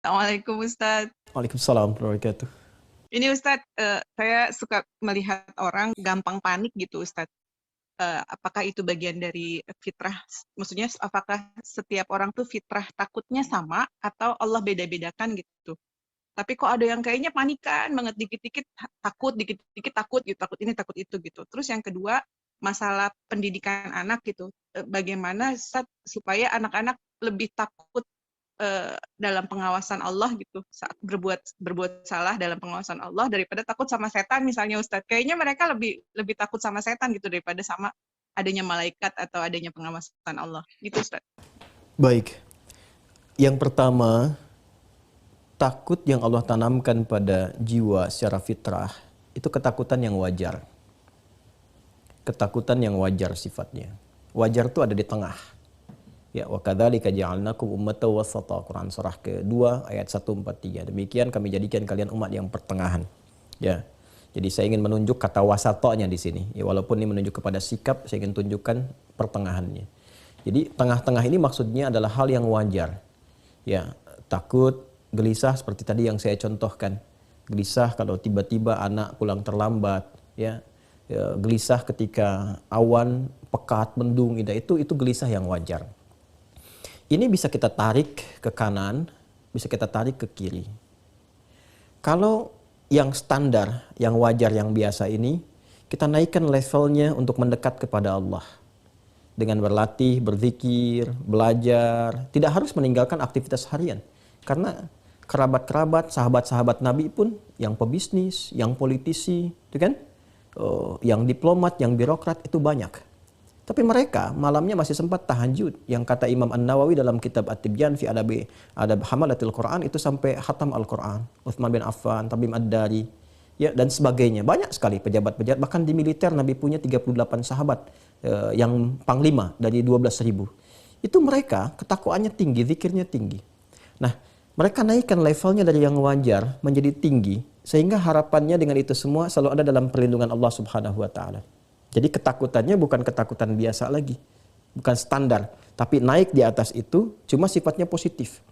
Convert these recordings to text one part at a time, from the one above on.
Assalamualaikum Ustadz. Waalaikumsalam warahmatullahi wabarakatuh. Ini Ustadz, saya suka melihat orang gampang panik gitu Ustadz. Apakah itu bagian dari fitrah? Maksudnya apakah setiap orang tuh fitrah takutnya sama atau Allah beda-bedakan gitu? Tapi kok ada yang kayaknya panikan banget, dikit-dikit takut, dikit-dikit takut gitu, takut ini, takut itu gitu. Terus yang kedua, masalah pendidikan anak gitu. Bagaimana Ustadz supaya anak-anak lebih takut dalam pengawasan Allah gitu, saat berbuat salah dalam pengawasan Allah daripada takut sama setan misalnya Ustadz. Kayaknya mereka lebih lebih takut sama setan gitu daripada sama adanya malaikat atau adanya pengawasan Allah gitu Ustadz. Baik. Yang pertama, takut yang Allah tanamkan pada jiwa secara fitrah itu ketakutan yang wajar. Ketakutan yang wajar sifatnya. Wajar itu ada di tengah. Ya, wa kadzalika ja'alnakum ummatan wasata. Quran surah kedua ayat 143. Demikian kami jadikan kalian umat yang pertengahan. Ya. Jadi saya ingin menunjuk kata wasatonya di sini. Ya, walaupun ini menunjuk kepada sikap, saya ingin tunjukkan pertengahannya. Jadi tengah-tengah ini maksudnya adalah hal yang wajar. Ya, takut, gelisah seperti tadi yang saya contohkan. Gelisah kalau tiba-tiba anak pulang terlambat, ya. Ya, gelisah ketika awan pekat, mendung, itu gelisah yang wajar. Ini bisa kita tarik ke kanan, bisa kita tarik ke kiri. Kalau yang standar, yang wajar, yang biasa ini, kita naikkan levelnya untuk mendekat kepada Allah. Dengan berlatih, berzikir, belajar, tidak harus meninggalkan aktivitas harian. Karena kerabat-kerabat, sahabat-sahabat Nabi pun yang pebisnis, yang politisi, itu kan? Yang diplomat, yang birokrat itu banyak. Tapi mereka malamnya masih sempat tahajud. Yang kata Imam An-Nawawi dalam kitab At-Tibyan fi Adab Hamalatil Quran itu sampai khatam Al-Quran. Utsman bin Affan, Tamim Ad-Dari, ya, dan sebagainya. Banyak sekali pejabat-pejabat. Bahkan di militer Nabi punya 38 sahabat yang panglima dari 12.000. Itu mereka ketakwaannya tinggi, zikirnya tinggi. Nah, mereka naikkan levelnya dari yang wajar menjadi tinggi. Sehingga harapannya dengan itu semua selalu ada dalam perlindungan Allah Subhanahu wa Ta'ala. Jadi ketakutannya bukan ketakutan biasa lagi, bukan standar, tapi naik di atas itu, cuma sifatnya positif.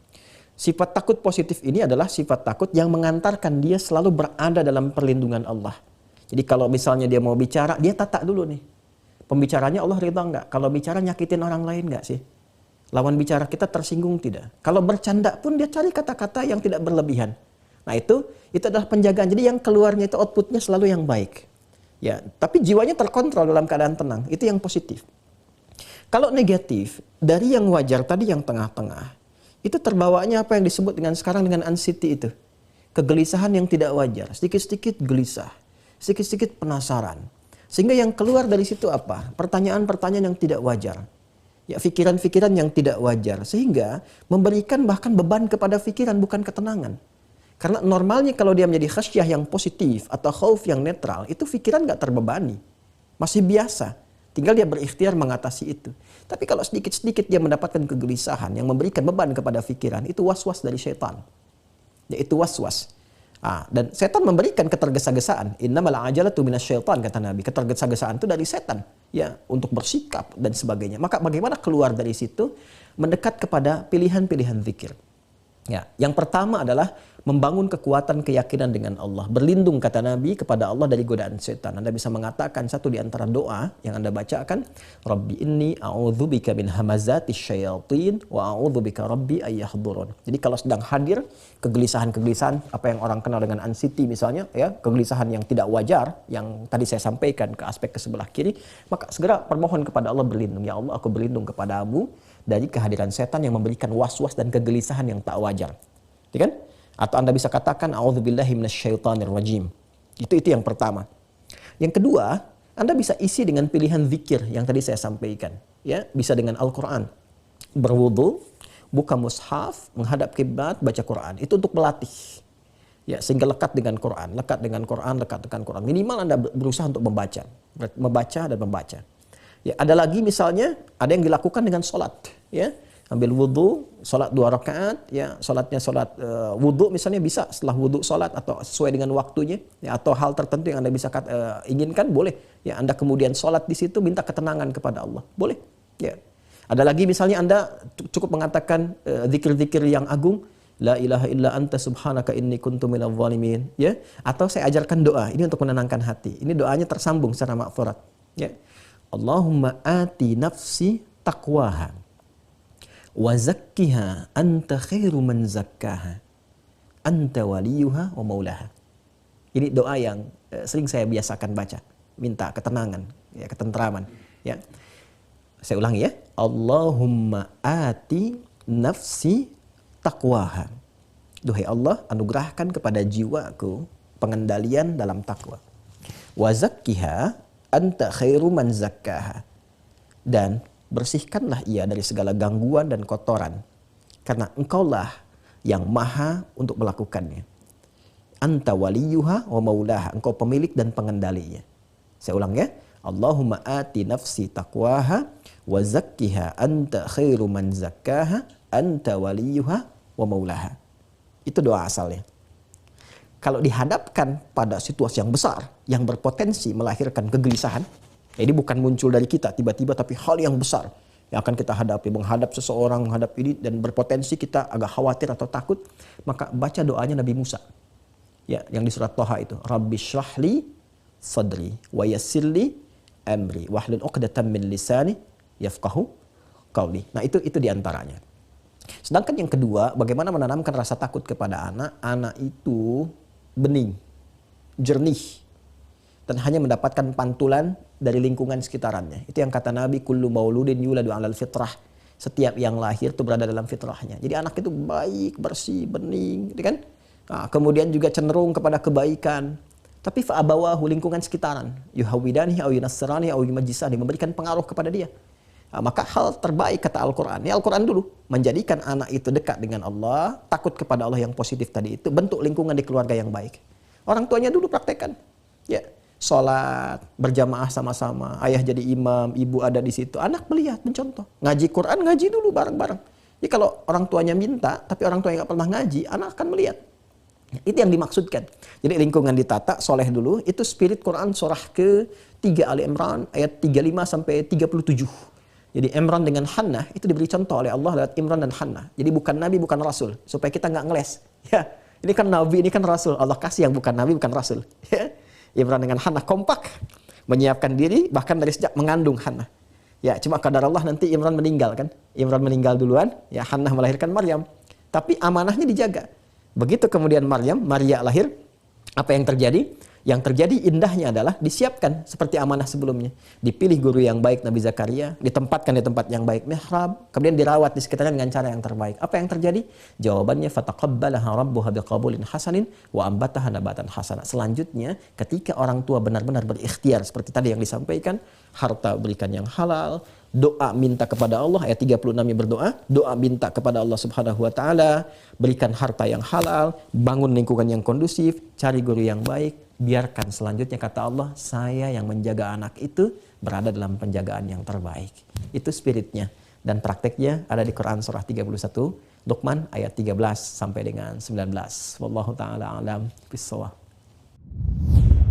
Sifat takut positif ini adalah sifat takut yang mengantarkan dia selalu berada dalam perlindungan Allah. Jadi kalau misalnya dia mau bicara, dia tata dulu nih. Pembicaranya Allah ridha nggak? Kalau bicara nyakitin orang lain nggak sih? Lawan bicara kita tersinggung tidak? Kalau bercanda pun dia cari kata-kata yang tidak berlebihan. Nah itu adalah penjagaan. Jadi yang keluarnya itu outputnya selalu yang baik. Ya, tapi jiwanya terkontrol dalam keadaan tenang. Itu yang positif. Kalau negatif, dari yang wajar tadi yang tengah-tengah, itu terbawanya apa yang disebut dengan sekarang dengan anxiety itu. Kegelisahan yang tidak wajar. Sedikit-sedikit gelisah. Sedikit-sedikit penasaran. Sehingga yang keluar dari situ apa? Pertanyaan-pertanyaan yang tidak wajar. Ya, pikiran-pikiran yang tidak wajar. Sehingga memberikan bahkan beban kepada pikiran, bukan ketenangan. Karena normalnya kalau dia menjadi khasyah yang positif atau khauf yang netral, itu pikiran nggak terbebani. Masih biasa. Tinggal dia berikhtiar mengatasi itu. Tapi kalau sedikit-sedikit dia mendapatkan kegelisahan yang memberikan beban kepada pikiran, itu was-was dari syaitan. Yaitu was-was. Dan setan memberikan ketergesa-gesaan. Innamal ajalatu minasyaitan, kata Nabi. Ketergesa-gesaan itu dari setan. Ya, untuk bersikap dan sebagainya. Maka bagaimana keluar dari situ? Mendekat kepada pilihan-pilihan zikir. Ya, yang pertama adalah membangun kekuatan keyakinan dengan Allah. Berlindung, kata Nabi, kepada Allah dari godaan setan. Anda bisa mengatakan satu di antara doa yang Anda bacakan, Rabbi inni a'udzubika min hamazatis syayatin wa a'udzubika rabbi ayyahdurun. Jadi kalau sedang hadir kegelisahan-kegelisahan, apa yang orang kenal dengan anxiety misalnya, ya, kegelisahan yang tidak wajar, yang tadi saya sampaikan ke aspek ke sebelah kiri, maka segera permohon kepada Allah berlindung. Ya Allah, aku berlindung kepadamu dari kehadiran setan yang memberikan was-was dan kegelisahan yang tak wajar. Ya kan? Atau Anda bisa katakan a'udzubillahi minasyaitonir rajim. Itu yang pertama. Yang kedua, Anda bisa isi dengan pilihan zikir yang tadi saya sampaikan, ya, bisa dengan Al-Qur'an. Berwudu, buka mushaf, menghadap kiblat, baca Quran. Itu untuk melatih. Ya, sehingga lekat dengan Quran, lekat dengan Quran, lekat dengan Quran. Minimal Anda berusaha untuk membaca dan membaca. Ya, ada lagi misalnya ada yang dilakukan dengan sholat, ya. Ambil wudu, sholat 2 rakaat, ya, sholatnya sholat wudu misalnya bisa setelah wudu sholat atau sesuai dengan waktunya, ya, atau hal tertentu yang Anda bisa inginkan, boleh. Ya, Anda kemudian sholat di situ minta ketenangan kepada Allah, boleh. Ya. Ada lagi misalnya Anda cukup mengatakan zikir-zikir yang agung, La ilaha illa anta subhanaka inni kuntu minadh dhalimin, ya. Atau saya ajarkan doa ini untuk menenangkan hati. Ini doanya tersambung secara maghfurat, ya. Allahumma ati nafsi taqwaha wa zakkiha anta khairu man zakkaha anta waliyuha wa maulaha. Ini doa yang sering saya biasakan baca, minta ketenangan, ya, ketentraman, ya. Saya ulangi ya. Allahumma ati nafsi taqwaha. Duhai Allah, anugerahkan kepada jiwaku pengendalian dalam takwa. Wa zakkiha anta khairu man zakkaha. Dan bersihkanlah ia dari segala gangguan dan kotoran, karena engkaulah yang maha untuk melakukannya. Anta waliyuha wa maulaha. Engkau pemilik dan pengendalinya. Saya ulang ya. Allahumma ati nafsi taqwaha wa zakkiha anta khairu man zakkaha anta waliyuha wa maulaha. Itu doa asalnya. Kalau dihadapkan pada situasi yang besar yang berpotensi melahirkan kegelisahan, ini bukan muncul dari kita tiba-tiba, tapi hal yang besar yang akan kita hadapi, menghadap seseorang, menghadap ini, dan berpotensi kita agak khawatir atau takut, maka baca doanya Nabi Musa, ya, yang di surat Thaha itu, Rabbi shrahli sadri wa yassirli amri wahlul 'uqdatam min lisani yafqahu qawli. Nah, itu diantaranya. Sedangkan yang kedua, bagaimana menanamkan rasa takut kepada anak. Anak itu bening, jernih, dan hanya mendapatkan pantulan dari lingkungan sekitarnya. Itu yang kata Nabi, kullu mauludin yuladu 'alal fitrah. Setiap yang lahir itu berada dalam fitrahnya. Jadi anak itu baik, bersih, bening, gitu kan? Nah, kemudian juga cenderung kepada kebaikan. Tapi fa'abawahu, lingkungan sekitaran, yuhawidanihi au yunassiranihi au yumajjisanihi, memberikan pengaruh kepada dia. Nah, maka hal terbaik kata Al-Quran, ini Al-Quran dulu, menjadikan anak itu dekat dengan Allah, takut kepada Allah yang positif tadi itu, bentuk lingkungan di keluarga yang baik. Orang tuanya dulu praktekkan, ya, sholat berjamaah sama-sama, ayah jadi imam, ibu ada di situ, anak melihat, mencontoh, ngaji Quran, ngaji dulu bareng-bareng. Jadi kalau orang tuanya minta, tapi orang tuanya nggak pernah ngaji, anak akan melihat. Itu yang dimaksudkan. Jadi lingkungan ditata, soleh dulu, itu spirit Quran surah ke-3 Ali Imran ayat 35 sampai 37. Jadi Imran dengan Hannah itu diberi contoh oleh Allah lewat Imran dan Hannah. Jadi bukan Nabi, bukan Rasul. Supaya kita nggak ngeles. Ya, ini kan Nabi, ini kan Rasul. Allah kasih yang bukan Nabi, bukan Rasul. Ya. Imran dengan Hannah kompak. Menyiapkan diri bahkan dari sejak mengandung Hannah. Ya, cuma kadar Allah nanti Imran meninggal kan. Imran meninggal duluan, ya Hannah melahirkan Maryam. Tapi amanahnya dijaga. Begitu kemudian Maria lahir, apa yang terjadi? Yang terjadi indahnya adalah disiapkan seperti amanah sebelumnya. Dipilih guru yang baik Nabi Zakaria, ditempatkan di tempat yang baik mihrab, kemudian dirawat di sekitarnya dengan cara yang terbaik. Apa yang terjadi? Jawabannya fataqabbalaha rabbuha biqabulin hasanin wa ambataha nabatan hasana. Selanjutnya, ketika orang tua benar-benar berikhtiar seperti tadi yang disampaikan, harta berikan yang halal, doa minta kepada Allah, ayat 36-nya berdoa, doa minta kepada Allah Subhanahu wa taala, berikan harta yang halal, bangun lingkungan yang kondusif, cari guru yang baik. Biarkan selanjutnya kata Allah, saya yang menjaga anak itu berada dalam penjagaan yang terbaik. Itu spiritnya. Dan prakteknya ada di Quran surah 31, Luqman ayat 13 sampai dengan 19. Wallahu ta'ala alam bisawab.